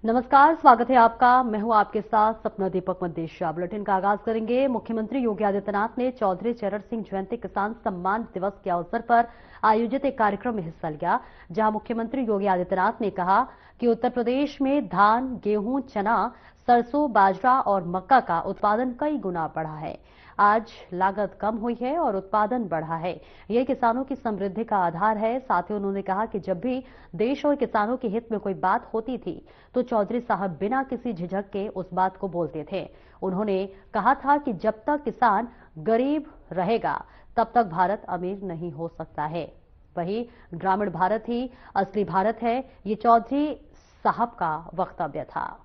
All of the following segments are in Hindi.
नमस्कार, स्वागत है आपका। मैं हूं आपके साथ सपना दीपक मदेशिया। बुलेटिन का आगाज करेंगे। मुख्यमंत्री योगी आदित्यनाथ ने चौधरी चरण सिंह जयंती किसान सम्मान दिवस के अवसर पर आयोजित एक कार्यक्रम में हिस्सा लिया, जहां मुख्यमंत्री योगी आदित्यनाथ ने कहा कि उत्तर प्रदेश में धान, गेहूं, चना, सरसों, बाजरा और मक्का का उत्पादन कई गुना बढ़ा है। आज लागत कम हुई है और उत्पादन बढ़ा है। यह किसानों की समृद्धि का आधार है। साथ ही उन्होंने कहा कि जब भी देश और किसानों के हित में कोई बात होती थी तो चौधरी साहब बिना किसी झिझक के उस बात को बोलते थे। उन्होंने कहा था कि जब तक किसान गरीब रहेगा तब तक भारत अमीर नहीं हो सकता है। वहीं ग्रामीण भारत ही असली भारत है, ये चौधरी साहब का वक्तव्य था।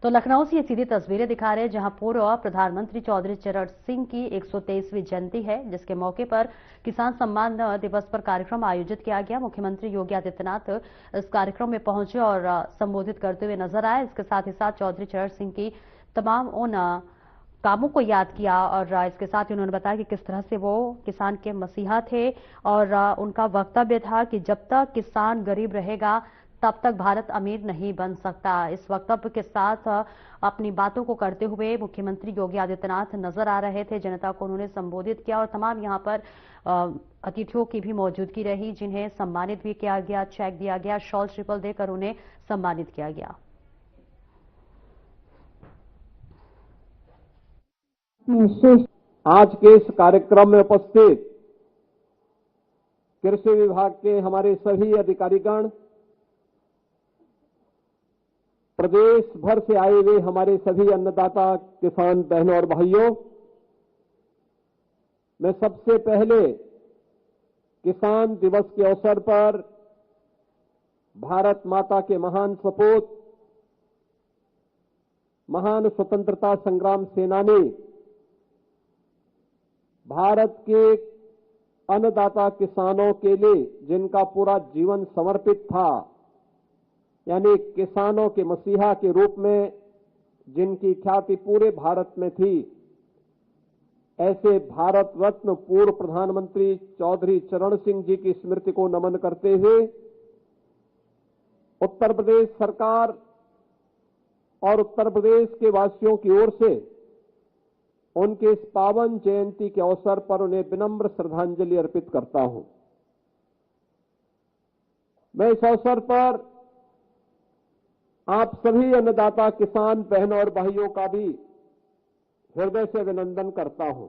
तो लखनऊ से ये सीधी तस्वीरें दिखा रहे हैं, जहां पूर्व प्रधानमंत्री चौधरी चरण सिंह की 123वीं जयंती है, जिसके मौके पर किसान सम्मान दिवस पर कार्यक्रम आयोजित किया गया। मुख्यमंत्री योगी आदित्यनाथ इस कार्यक्रम में पहुंचे और संबोधित करते हुए नजर आए। इसके साथ ही साथ चौधरी चरण सिंह की तमाम उन कामों को याद किया और इसके साथ ही उन्होंने बताया कि किस तरह से वो किसान के मसीहा थे और उनका वक्तव्य था कि जब तक किसान गरीब रहेगा तब तक भारत अमीर नहीं बन सकता। इस वक्तव्य के साथ अपनी बातों को करते हुए मुख्यमंत्री योगी आदित्यनाथ नजर आ रहे थे। जनता को उन्होंने संबोधित किया और तमाम यहां पर अतिथियों की भी मौजूदगी रही, जिन्हें सम्मानित भी किया गया, चेक दिया गया, शॉल श्रीफल देकर उन्हें सम्मानित किया गया। आज के इस कार्यक्रम में उपस्थित कृषि विभाग के हमारे सभी अधिकारीगण, प्रदेश भर से आए हुए हमारे सभी अन्नदाता किसान बहनों और भाइयों, मैं सबसे पहले किसान दिवस के अवसर पर भारत माता के महान सपूत, महान स्वतंत्रता संग्राम सेनानी, भारत के अन्नदाता किसानों के लिए जिनका पूरा जीवन समर्पित था, यानी किसानों के मसीहा के रूप में जिनकी ख्याति पूरे भारत में थी, ऐसे भारत रत्न पूर्व प्रधानमंत्री चौधरी चरण सिंह जी की स्मृति को नमन करते हुए उत्तर प्रदेश सरकार और उत्तर प्रदेश के वासियों की ओर से उनके इस पावन जयंती के अवसर पर उन्हें विनम्र श्रद्धांजलि अर्पित करता हूं। मैं इस अवसर पर आप सभी अन्नदाता किसान बहनों और भाइयों का भी हृदय से अभिनंदन करता हूं।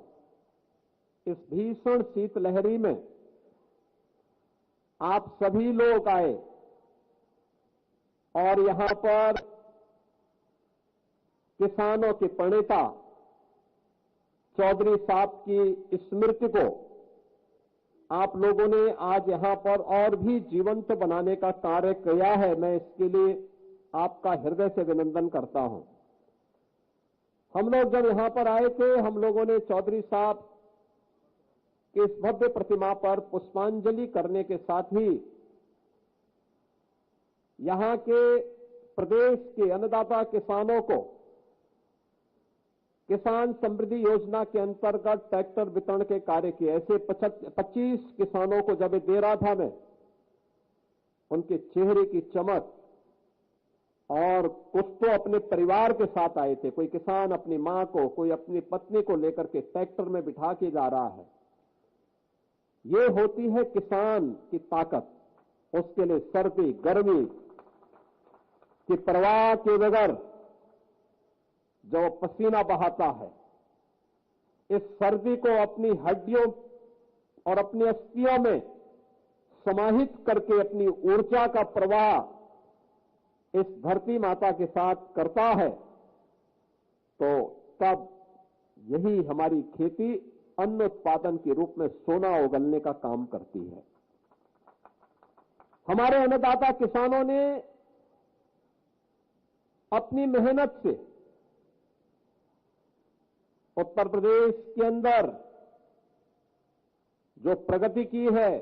इस भीषण शीतलहरी में आप सभी लोग आए और यहां पर किसानों के प्रणेता चौधरी साहब की स्मृति को आप लोगों ने आज यहां पर और भी जीवंत बनाने का कार्य किया है। मैं इसके लिए आपका हृदय से अभिनंदन करता हूं। हम लोग जब यहां पर आए थे, हम लोगों ने चौधरी साहब की इस भव्य प्रतिमा पर पुष्पांजलि करने के साथ ही यहां के प्रदेश के अन्नदाता किसानों को किसान समृद्धि योजना के अंतर्गत ट्रैक्टर वितरण के कार्य किए। ऐसे 25 किसानों को जब दे रहा था मैं, उनके चेहरे की चमक, और कुछ तो अपने परिवार के साथ आए थे, कोई किसान अपनी मां को, कोई अपनी पत्नी को लेकर के ट्रैक्टर में बिठा के जा रहा है। ये होती है किसान की ताकत। उसके लिए सर्दी गर्मी की परवाह के बगैर जो पसीना बहाता है, इस सर्दी को अपनी हड्डियों और अपनी अस्थियों में समाहित करके अपनी ऊर्जा का प्रवाह इस धरती माता के साथ करता है, तो तब यही हमारी खेती अन्न उत्पादन के रूप में सोना उगलने का काम करती है। हमारे अन्नदाता किसानों ने अपनी मेहनत से उत्तर प्रदेश के अंदर जो प्रगति की है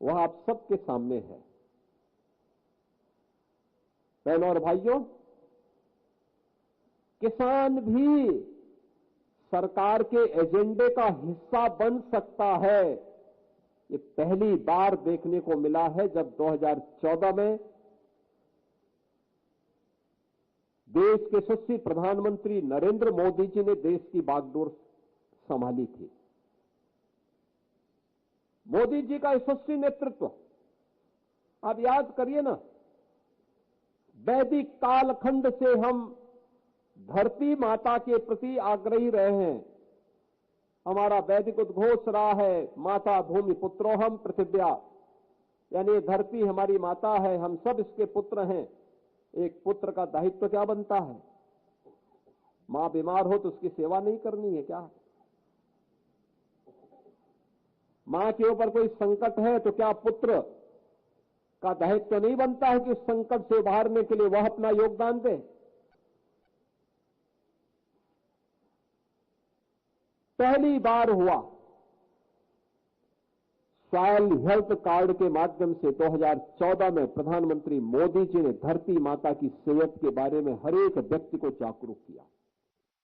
वह आप सबके सामने है। बहनों और भाइयों, किसान भी सरकार के एजेंडे का हिस्सा बन सकता है, ये पहली बार देखने को मिला है जब 2014 में देश के यशस्वी प्रधानमंत्री नरेंद्र मोदी जी ने देश की बागडोर संभाली थी। मोदी जी का यशस्वी नेतृत्व, आप याद करिए ना, वैदिक कालखंड से हम धरती माता के प्रति आग्रही रहे हैं। हमारा वैदिक उद्घोष रहा है, माता भूमि पुत्रोहम पृथिव्या, यानी धरती हमारी माता है, हम सब इसके पुत्र हैं। एक पुत्र का दायित्व क्या बनता है? मां बीमार हो तो उसकी सेवा नहीं करनी है क्या? मां के ऊपर कोई संकट है तो क्या पुत्र का दायित्व नहीं बनता है कि उस संकट से उबारने के लिए वह अपना योगदान दे? पहली बार हुआ सॉइल हेल्थ कार्ड के माध्यम से 2014 में प्रधानमंत्री मोदी जी ने धरती माता की सेहत के बारे में हर एक व्यक्ति को जागरूक किया।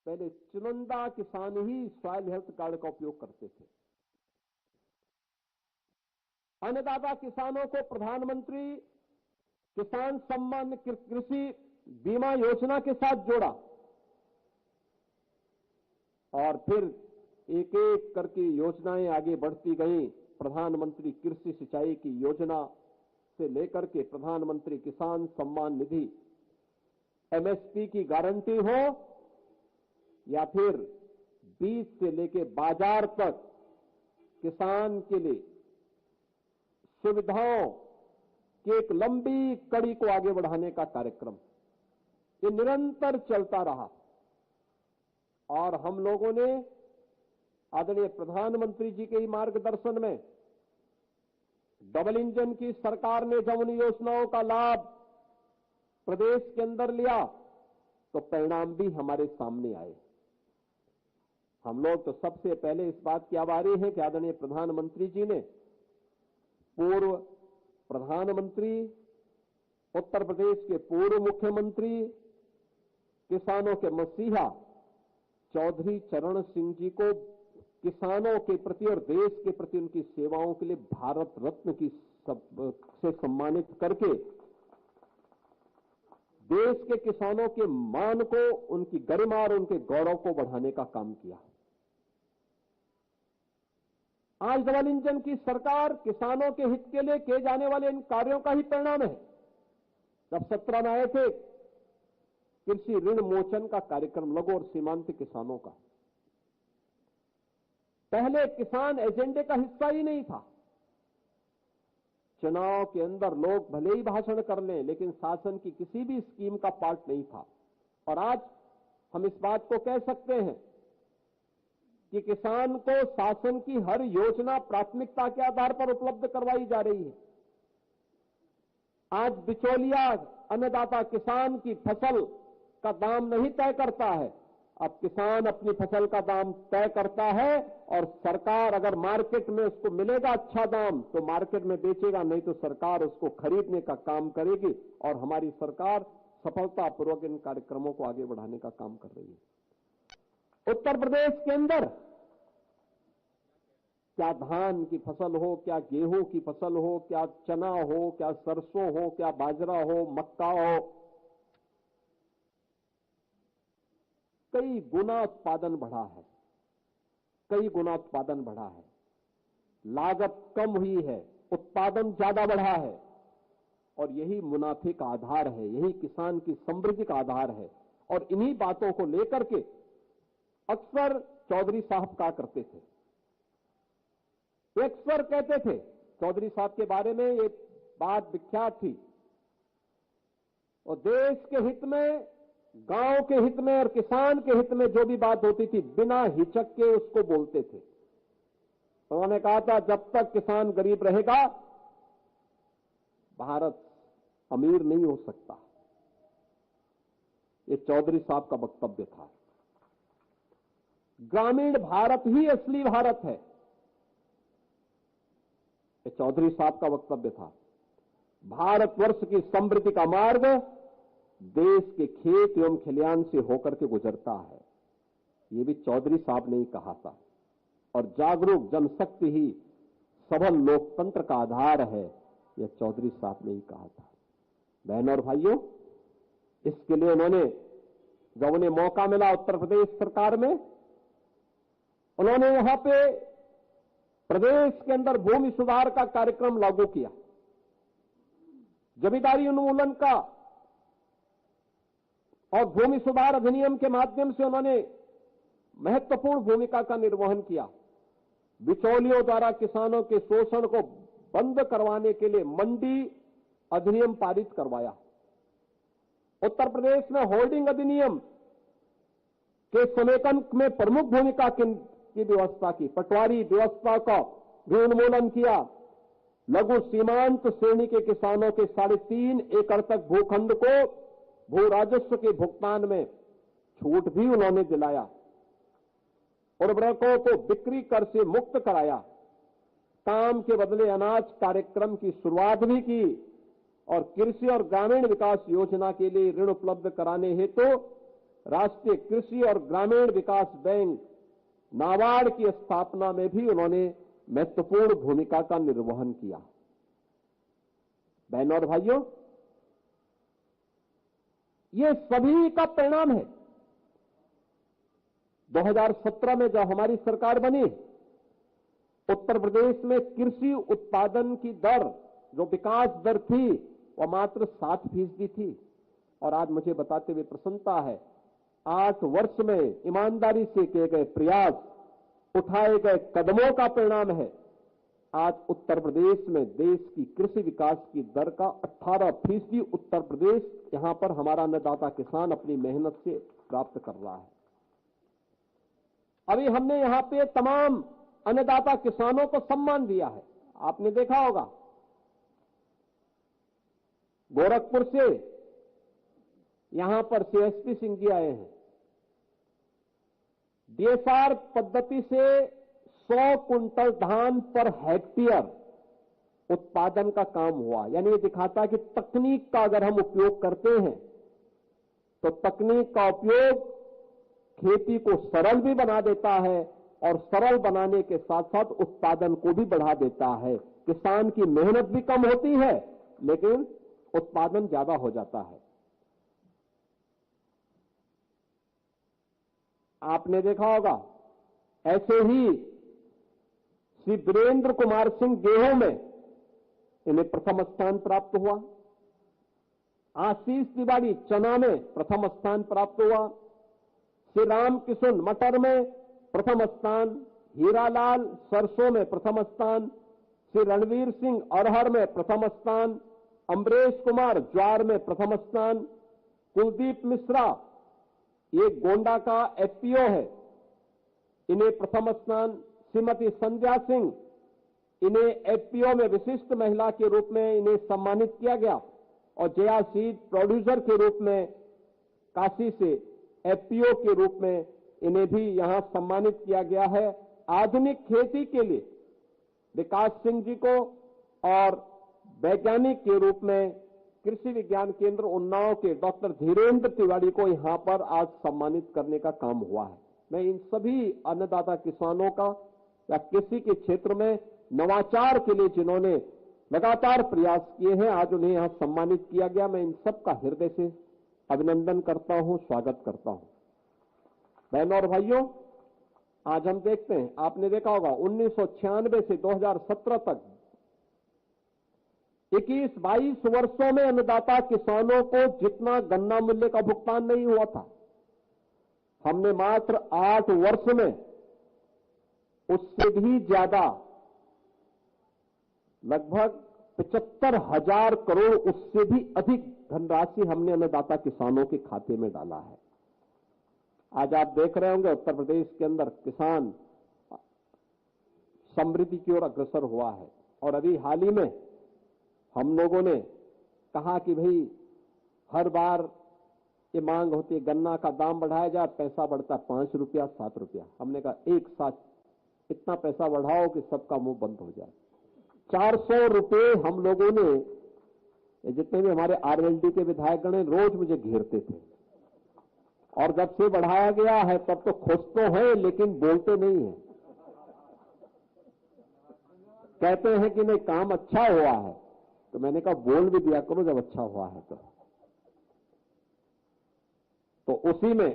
पहले चुनिंदा किसान ही सॉइल हेल्थ कार्ड का उपयोग करते थे। अन्नदाता किसानों को प्रधानमंत्री किसान सम्मान कृषि बीमा योजना के साथ जोड़ा और फिर एक एक करके योजनाएं आगे बढ़ती गई। प्रधानमंत्री कृषि सिंचाई की योजना से लेकर के प्रधानमंत्री किसान सम्मान निधि, एमएसपी की गारंटी हो या फिर बीज से लेकर बाजार तक किसान के लिए सुविधाओं की एक लंबी कड़ी को आगे बढ़ाने का कार्यक्रम, ये निरंतर चलता रहा। और हम लोगों ने आदरणीय प्रधानमंत्री जी के ही मार्गदर्शन में डबल इंजन की सरकार ने जब उन योजनाओं का लाभ प्रदेश के अंदर लिया तो परिणाम भी हमारे सामने आए। हम लोग तो सबसे पहले इस बात की आभारी हैं कि आदरणीय प्रधानमंत्री जी ने पूर्व प्रधानमंत्री, उत्तर प्रदेश के पूर्व मुख्यमंत्री, किसानों के मसीहा चौधरी चरण सिंह जी को किसानों के प्रति और देश के प्रति उनकी सेवाओं के लिए भारत रत्न से सम्मानित करके देश के किसानों के मान को, उनकी गरिमा और उनके गौरव को बढ़ाने का काम किया। आज डबल इंजन की सरकार किसानों के हित के लिए किए जाने वाले इन कार्यों का ही परिणाम है। जब 17 में आए थे कृषि ऋण मोचन का कार्यक्रम लघु और सीमांत किसानों का, पहले किसान एजेंडे का हिस्सा ही नहीं था। चुनाव के अंदर लोग भले ही भाषण कर लें लेकिन शासन की किसी भी स्कीम का पार्ट नहीं था। और आज हम इस बात को कह सकते हैं कि किसान को शासन की हर योजना प्राथमिकता के आधार पर उपलब्ध करवाई जा रही है। आज बिचौलिया अन्नदाता किसान की फसल का दाम नहीं तय करता है, अब किसान अपनी फसल का दाम तय करता है और सरकार अगर मार्केट में उसको मिलेगा अच्छा दाम तो मार्केट में बेचेगा, नहीं तो सरकार उसको खरीदने का काम करेगी। और हमारी सरकार सफलतापूर्वक इन कार्यक्रमों को आगे बढ़ाने का काम कर रही है। उत्तर प्रदेश के अंदर क्या धान की फसल हो, क्या गेहूं की फसल हो, क्या चना हो, क्या सरसों हो, क्या बाजरा हो, मक्का हो, कई गुना उत्पादन बढ़ा है, कई गुना उत्पादन बढ़ा है। लागत कम हुई है, उत्पादन ज्यादा बढ़ा है और यही मुनाफे का आधार है, यही किसान की समृद्धि का आधार है। और इन्हीं बातों को लेकर के अक्सर चौधरी साहब कहा करते थे, अक्सर कहते थे, चौधरी साहब के बारे में ये बात विख्यात थी, और देश के हित में, गांव के हित में और किसान के हित में जो भी बात होती थी बिना हिचक के उसको बोलते थे। उन्होंने कहा था जब तक किसान गरीब रहेगा भारत अमीर नहीं हो सकता। ये चौधरी साहब का वक्तव्य था। ग्रामीण भारत ही असली भारत है, ये चौधरी साहब का वक्तव्य था। भारतवर्ष की समृद्धि का मार्ग देश के खेत एवं खलिहान से होकर के गुजरता है, ये भी चौधरी साहब ने ही कहा था। और जागरूक जनशक्ति ही सबल लोकतंत्र का आधार है, यह चौधरी साहब ने ही कहा था। बहनों और भाइयों, इसके लिए उन्होंने, जब उन्हें मौका मिला उत्तर प्रदेश सरकार में, उन्होंने यहां पे प्रदेश के अंदर भूमि सुधार का कार्यक्रम लागू किया। जमींदारी उन्मूलन का और भूमि सुधार अधिनियम के माध्यम से उन्होंने महत्वपूर्ण भूमिका का निर्वहन किया। बिचौलियों द्वारा किसानों के शोषण को बंद करवाने के लिए मंडी अधिनियम पारित करवाया। उत्तर प्रदेश में होल्डिंग अधिनियम के समेकन में प्रमुख भूमिका की व्यवस्था की। पटवारी व्यवस्था का भी उन्मूलन किया। लघु सीमांत श्रेणी के किसानों के 3.5 एकड़ तक भूखंड को भू राजस्व के भुगतान में छूट भी उन्होंने दिलाया। उर्वरकों को बिक्री कर से मुक्त कराया। काम के बदले अनाज कार्यक्रम की शुरुआत भी की और कृषि और ग्रामीण विकास योजना के लिए ऋण उपलब्ध कराने हेतु राष्ट्रीय कृषि और ग्रामीण विकास बैंक नाबार्ड की स्थापना में भी उन्होंने महत्वपूर्ण भूमिका का निर्वहन किया। बहनों और भाइयों, ये सभी का परिणाम है। 2017 में जब हमारी सरकार बनी, उत्तर प्रदेश में कृषि उत्पादन की दर, जो विकास दर थी, वह मात्र 7% थी। और आज मुझे बताते हुए प्रसन्नता है, 8 वर्ष में ईमानदारी से किए गए प्रयास, उठाए गए कदमों का परिणाम है आज उत्तर प्रदेश में देश की कृषि विकास की दर का 18% उत्तर प्रदेश यहां पर हमारा अन्नदाता किसान अपनी मेहनत से प्राप्त कर रहा है। अभी हमने यहां पे तमाम अन्नदाता किसानों को सम्मान दिया है। आपने देखा होगा, गोरखपुर से यहां पर सीएसपी सिंह जी आए हैं। डीएसआर पद्धति से 100 कुंटल धान पर हेक्टेयर उत्पादन का काम हुआ। यानी ये दिखाता है कि तकनीक का अगर हम उपयोग करते हैं तो तकनीक का उपयोग खेती को सरल भी बना देता है और सरल बनाने के साथ साथ उत्पादन को भी बढ़ा देता है। किसान की मेहनत भी कम होती है लेकिन उत्पादन ज्यादा हो जाता है। आपने देखा होगा, ऐसे ही श्री वीरेंद्र कुमार सिंह गेहूं में इन्हें प्रथम स्थान प्राप्त हुआ। आशीष तिवारी चना में प्रथम स्थान प्राप्त हुआ। श्री रामकिशन मटर में प्रथम स्थान, हीरालाल सरसों में प्रथम स्थान, श्री रणवीर सिंह अरहर में प्रथम स्थान, अमरेश कुमार ज्वार में प्रथम स्थान, कुलदीप मिश्रा ये गोंडा का एफपीओ है, इन्हें प्रथम स्थान, श्रीमती संध्या सिंह इन्हें एफपीओ में विशिष्ट महिला के रूप में इन्हें सम्मानित किया गया और जया सीड प्रोड्यूसर के रूप में काशी से एफपीओ के रूप में इन्हें भी यहां सम्मानित किया गया है। आधुनिक खेती के लिए विकास सिंह जी को और वैज्ञानिक के रूप में कृषि विज्ञान केंद्र उन्नाव के डॉक्टर धीरेन्द्र तिवारी को यहां पर आज सम्मानित करने का काम हुआ है। मैं इन सभी अन्नदाता किसानों का या कृषि के क्षेत्र में नवाचार के लिए जिन्होंने लगातार प्रयास किए हैं, आज उन्हें यहां सम्मानित किया गया। मैं इन सबका हृदय से अभिनंदन करता हूं, स्वागत करता हूं। बहनों और भाइयों, आज हम देखते हैं, आपने देखा होगा 1996 से 2017 तक 21-22 वर्षों में अन्नदाता किसानों को जितना गन्ना मूल्य का भुगतान नहीं हुआ था, हमने मात्र 8 वर्ष में उससे भी ज्यादा लगभग 75,000 करोड़, उससे भी अधिक धनराशि हमने अन्नदाता किसानों के खाते में डाला है। आज आप देख रहे होंगे उत्तर प्रदेश के अंदर किसान समृद्धि की ओर अग्रसर हुआ है। और अभी हाल ही में हम लोगों ने कहा कि भाई हर बार ये मांग होती है गन्ना का दाम बढ़ाया जाए, पैसा बढ़ता 5 रुपया 7 रुपया। हमने कहा एक साथ इतना पैसा बढ़ाओ कि सबका मुंह बंद हो जाए। 400 रुपये हम लोगों ने, जितने भी हमारे आरएलडी के विधायकगण हैं, रोज मुझे घेरते थे। और जब से बढ़ाया गया है तब तो खुश तो है लेकिन बोलते नहीं है। कहते हैं कि नहीं काम अच्छा हुआ है, तो मैंने कहा बोल भी दिया करो जब अच्छा हुआ है तो उसी में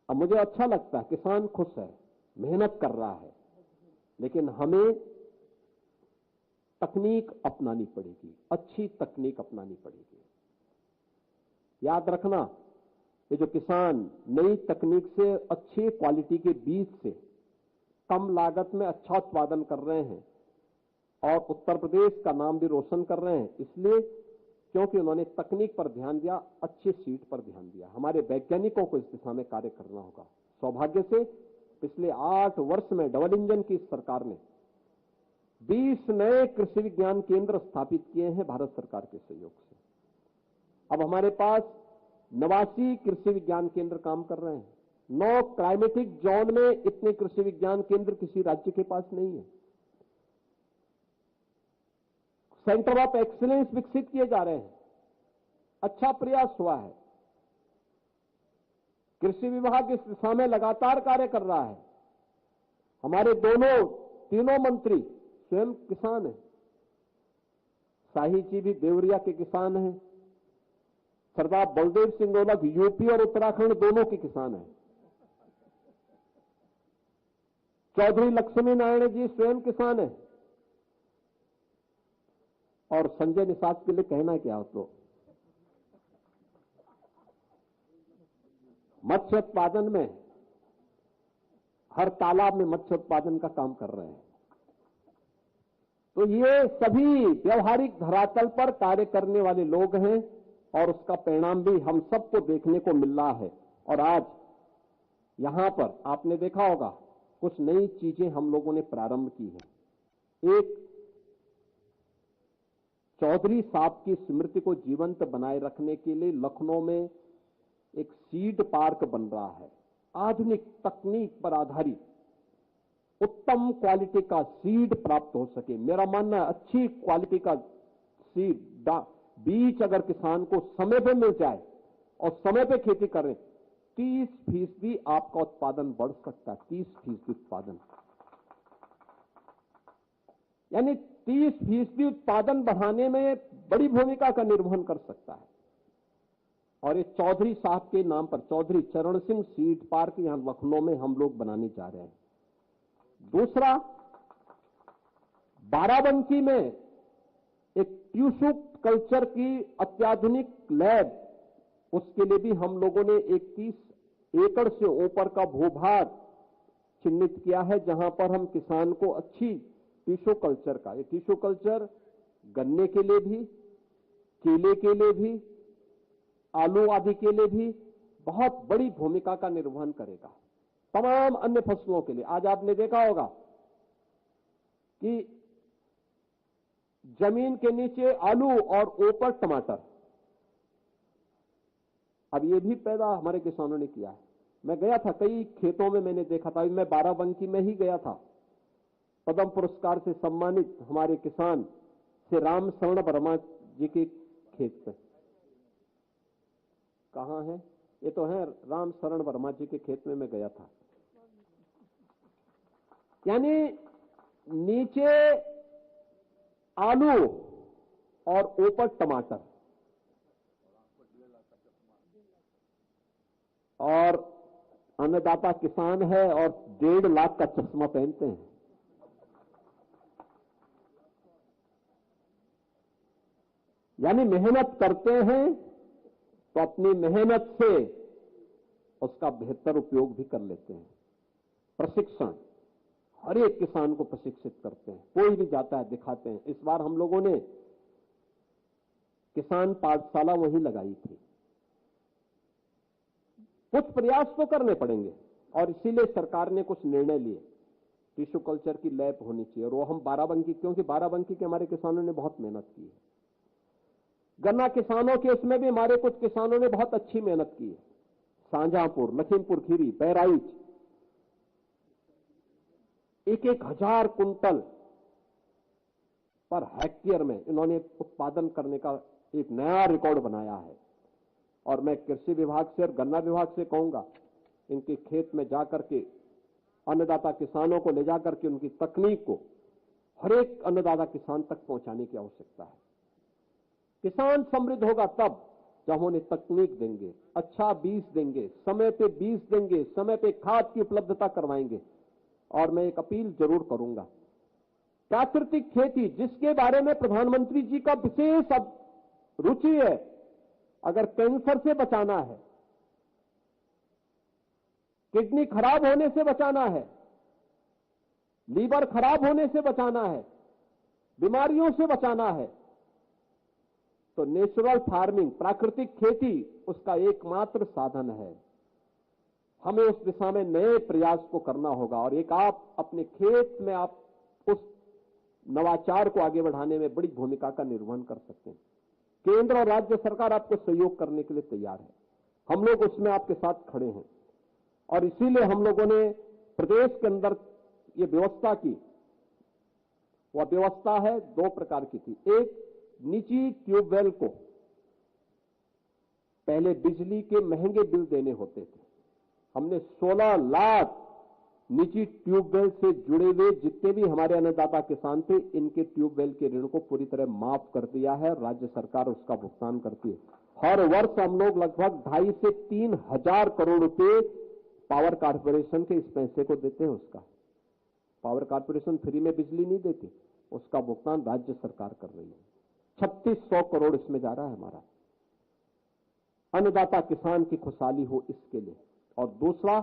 अब मुझे अच्छा लगता है, किसान खुश है, मेहनत कर रहा है, लेकिन हमें तकनीक अपनानी पड़ेगी, अच्छी तकनीक अपनानी पड़ेगी। याद रखना, ये जो किसान नई तकनीक से अच्छी क्वालिटी के बीज से कम लागत में अच्छा उत्पादन कर रहे हैं और उत्तर प्रदेश का नाम भी रोशन कर रहे हैं, इसलिए क्योंकि उन्होंने तकनीक पर ध्यान दिया, अच्छी सीट पर ध्यान दिया। हमारे वैज्ञानिकों को इस दिशा में कार्य करना होगा। सौभाग्य से पिछले 8 वर्ष में डबल इंजन की इस सरकार ने 20 नए कृषि विज्ञान केंद्र स्थापित किए हैं भारत सरकार के सहयोग से। अब हमारे पास 89 कृषि विज्ञान केंद्र काम कर रहे हैं। 9 क्लाइमेटिक जोन में इतने कृषि विज्ञान केंद्र किसी राज्य के पास नहीं है। सेंटर ऑफ एक्सीलेंस विकसित किए जा रहे हैं, अच्छा प्रयास हुआ है। कृषि विभाग इस दिशा में लगातार कार्य कर रहा है। हमारे तीनों मंत्री स्वयं किसान हैं। शाही जी भी देवरिया के किसान हैं। सरदार बलदेव सिंह ओलख यूपी और उत्तराखंड दोनों के किसान हैं। चौधरी लक्ष्मी नारायण जी स्वयं किसान हैं। और संजय निषाद के लिए कहना क्या हो, तो मत्स्य उत्पादन में हर तालाब में मत्स्य उत्पादन का काम कर रहे हैं। तो ये सभी व्यवहारिक धरातल पर कार्य करने वाले लोग हैं और उसका परिणाम भी हम सबको देखने को मिल रहा है। और आज यहां पर आपने देखा होगा कुछ नई चीजें हम लोगों ने प्रारंभ की है। एक चौधरी साहब की स्मृति को जीवंत बनाए रखने के लिए लखनऊ में एक सीड पार्क बन रहा है। आधुनिक तकनीक पर आधारित उत्तम क्वालिटी का सीड प्राप्त हो सके। मेरा मानना है अच्छी क्वालिटी का सीड बीज अगर किसान को समय पे मिल जाए और समय पे खेती करें, 30% आपका उत्पादन बढ़ सकता है। 30% उत्पादन यानी 30% उत्पादन बढ़ाने में बड़ी भूमिका का निर्वहन कर सकता है। और ये चौधरी साहब के नाम पर चौधरी चरण सिंह सीड पार्क यहां लखनऊ में हम लोग बनाने जा रहे हैं। दूसरा, बाराबंकी में एक टिश्यू कल्चर की अत्याधुनिक लैब, उसके लिए भी हम लोगों ने 31 एकड़ से ऊपर का भूभाग चिन्हित किया है, जहां पर हम किसान को अच्छी टिश्यू कल्चर का, ये टिश्यू कल्चर गन्ने के लिए भी, केले के लिए भी, आलू आदि के लिए भी बहुत बड़ी भूमिका का निर्वहन करेगा। तमाम अन्य फसलों के लिए आज आपने देखा होगा कि जमीन के नीचे आलू और ऊपर टमाटर, अब ये भी पैदा हमारे किसानों ने किया है। मैं गया था कई खेतों में, मैंने देखा था। मैं बाराबंकी में ही गया था। पद्म पुरस्कार से सम्मानित हमारे किसान श्री राम शरण वर्मा जी के खेत पे, कहां है ये, तो है राम शरण वर्मा जी के खेत में मैं गया था। यानी नीचे आलू और ऊपर टमाटर, और अन्नदाता किसान है और 1.5 लाख का चश्मा पहनते हैं। यानी मेहनत करते हैं तो अपनी मेहनत से उसका बेहतर उपयोग भी कर लेते हैं। प्रशिक्षण हर एक किसान को प्रशिक्षित करते हैं, कोई भी जाता है दिखाते हैं। इस बार हम लोगों ने किसान पाठशाला वहीं लगाई थी। कुछ प्रयास तो करने पड़ेंगे और इसीलिए सरकार ने कुछ निर्णय लिए। टिश्यू कल्चर की लैब होनी चाहिए और वो हम बाराबंकी, क्योंकि बाराबंकी के हमारे किसानों ने बहुत मेहनत की है। गन्ना किसानों के उसमें भी हमारे कुछ किसानों ने बहुत अच्छी मेहनत की है। Shahjahanpur, Lakhimpur Kheri, Bahraich, 1,000 quintal per hectare में इन्होंने उत्पादन करने का एक नया रिकॉर्ड बनाया है। और मैं कृषि विभाग से और गन्ना विभाग से कहूंगा, इनके खेत में जाकर के अन्नदाता किसानों को ले जाकर के उनकी तकनीक को हर एक अन्नदाता किसान तक पहुंचाने की आवश्यकता है। किसान समृद्ध होगा तब जब उन्हें तकनीक देंगे, अच्छा बीज देंगे, समय पे बीज देंगे, समय पे खाद की उपलब्धता करवाएंगे। और मैं एक अपील जरूर करूंगा, प्राकृतिक खेती जिसके बारे में प्रधानमंत्री जी का विशेष रुचि है, अगर कैंसर से बचाना है, किडनी खराब होने से बचाना है, लीवर खराब होने से बचाना है, बीमारियों से बचाना है, तो नेचुरल फार्मिंग, प्राकृतिक खेती उसका एकमात्र साधन है। हमें उस दिशा में नए प्रयास को करना होगा और एक आप अपने खेत में आप उस नवाचार को आगे बढ़ाने में बड़ी भूमिका का निर्वहन कर सकते हैं। केंद्र और राज्य सरकार आपको सहयोग करने के लिए तैयार है। हम लोग उसमें आपके साथ खड़े हैं और इसीलिए हम लोगों ने प्रदेश के अंदर ये व्यवस्था की। वह व्यवस्था है 2 प्रकार की थी। एक, निजी ट्यूबवेल को पहले बिजली के महंगे बिल देने होते थे। हमने 16 लाख निजी ट्यूबवेल से जुड़े हुए जितने भी हमारे अन्नदाता किसान थे, इनके ट्यूबवेल के ऋण को पूरी तरह माफ कर दिया है। राज्य सरकार उसका भुगतान करती है। हर वर्ष हम लोग लगभग 2.5 से 3 हजार करोड़ रुपए पावर कॉर्पोरेशन के इस पैसे को देते हैं। उसका पावर कॉर्पोरेशन फ्री में बिजली नहीं देती, उसका भुगतान राज्य सरकार कर रही है। 3600 करोड़ इसमें जा रहा है हमारा। अन्नदाता किसान की खुशहाली हो इसके लिए। और दूसरा,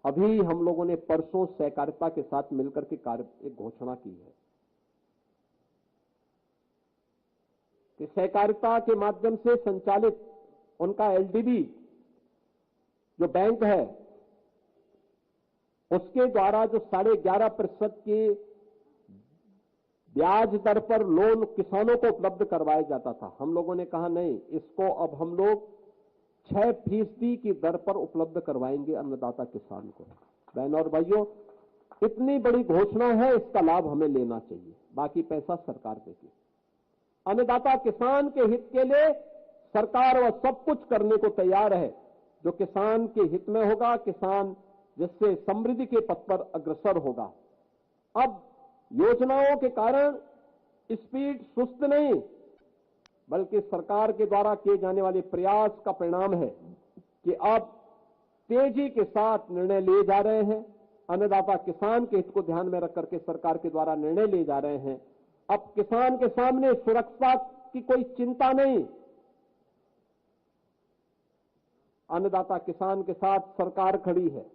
अभी हम लोगों ने परसों सहकारिता के साथ मिलकर के एक घोषणा की है कि सहकारिता के माध्यम से संचालित उनका एलडीबी जो बैंक है, उसके द्वारा जो 11.5% की ब्याज दर पर लोन किसानों को उपलब्ध करवाया जाता था, हम लोगों ने कहा नहीं, इसको अब हम लोग 6% की दर पर उपलब्ध करवाएंगे अन्नदाता किसान को। बहनों और भाइयों, इतनी बड़ी घोषणा है, इसका लाभ हमें लेना चाहिए। बाकी पैसा सरकार देगी। अन्नदाता किसान के हित के लिए सरकार वह सब कुछ करने को तैयार है जो किसान के हित में होगा, किसान जिससे समृद्धि के पथ पर अग्रसर होगा। अब योजनाओं के कारण स्पीड सुस्त नहीं, बल्कि सरकार के द्वारा किए जाने वाले प्रयास का परिणाम है कि अब तेजी के साथ निर्णय लिए जा रहे हैं। अन्नदाता किसान के हित को ध्यान में रख करके सरकार के द्वारा निर्णय लिए जा रहे हैं। अब किसान के सामने सुरक्षा की कोई चिंता नहीं। अन्नदाता किसान के साथ सरकार खड़ी है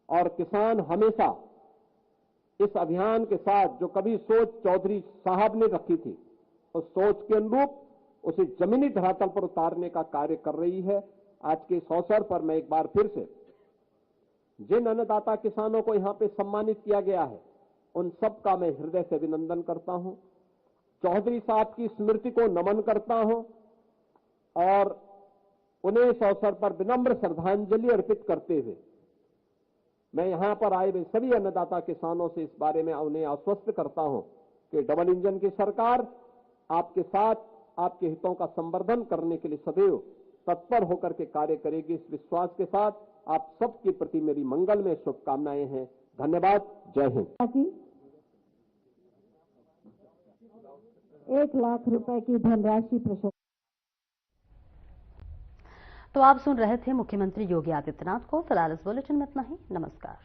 और किसान हमेशा इस अभियान के साथ जो कभी सोच चौधरी साहब ने रखी थी, उस सोच के अनुरूप उसे जमीनी धरातल पर उतारने का कार्य कर रही है। आज के इस अवसर पर मैं एक बार फिर से जिन अन्नदाता किसानों को यहां पे सम्मानित किया गया है, उन सब का मैं हृदय से अभिनंदन करता हूं। चौधरी साहब की स्मृति को नमन करता हूं और उन्हें इस अवसर पर विनम्र श्रद्धांजलि अर्पित करते हुए मैं यहां पर आए हुए सभी अन्नदाता किसानों से इस बारे में उन्हें आश्वस्त करता हूं कि डबल इंजन की सरकार आपके साथ आपके हितों का संवर्धन करने के लिए सदैव तत्पर होकर के कार्य करेगी। इस विश्वास के साथ आप सबके प्रति मेरी मंगल में शुभकामनाएं हैं। धन्यवाद। जय हिंद। 1 लाख रुपए की धनराशि प्रशस्त। तो आप सुन रहे थे मुख्यमंत्री योगी आदित्यनाथ को। फिलहाल इस बुलेटिन में इतना ही। नमस्कार।